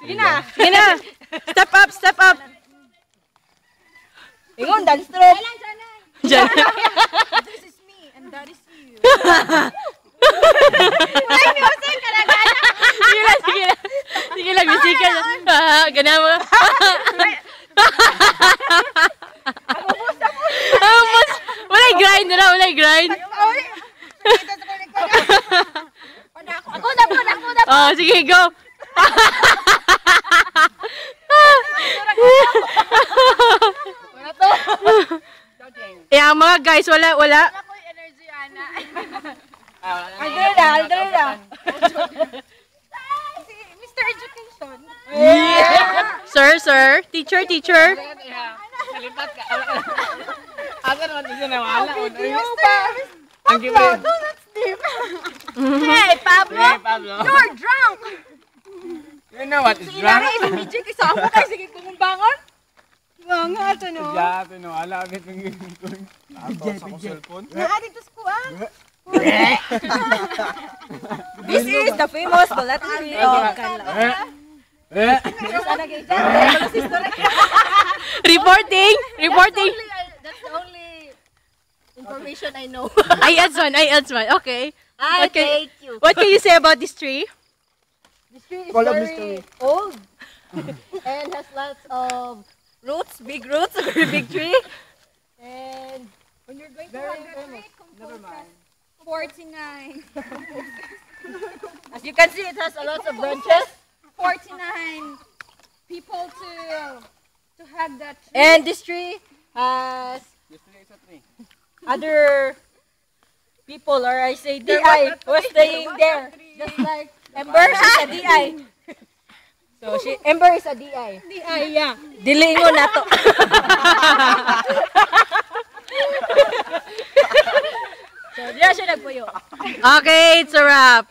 Sige na. Sige na. Step up, step up. Ingon, dance stroke. Diyan. This is me and that is you. Wala music, karagana. Sige lang, sige lang. Sige lang, musical. Ganun mo. Walay grind na, walay grind. Ako na po. Oh, sige, go. Wala to. Eh, ang mga guys, wala. Wala ko yung energy, Ana. Aldra na. Si Mr. Education. Sir. Teacher. Kalipat ka. Asa naman isa na wala. Ang gibig. That's deep. Hey, Pablo. You're drunk. You know what is Si drunk? Inara, si BJ, kasama kayo. Sige, kumumbangon. Nga, ito no. Jato no, ala agad ng giging. Ako sa ko cellphone. Naari to skuan. This is the famous Balatri of Canla. Reporting. That's the only information I know. I adds one. Okay. I Okay. thank you. What can you say about this tree? This tree is very old and has lots of roots, big roots, a very big tree. And when you're going to hug the tree, never mind. 49. As you can see, it has a lot of branches. 49 people to hug that tree. And this tree has other people, or I say DI, was staying there. Just like Ember, she's a DI. So Ember is a DI. DI, yeah. Dilingo na to. So, diyan siya nagpuyo. Okay, it's a wrap.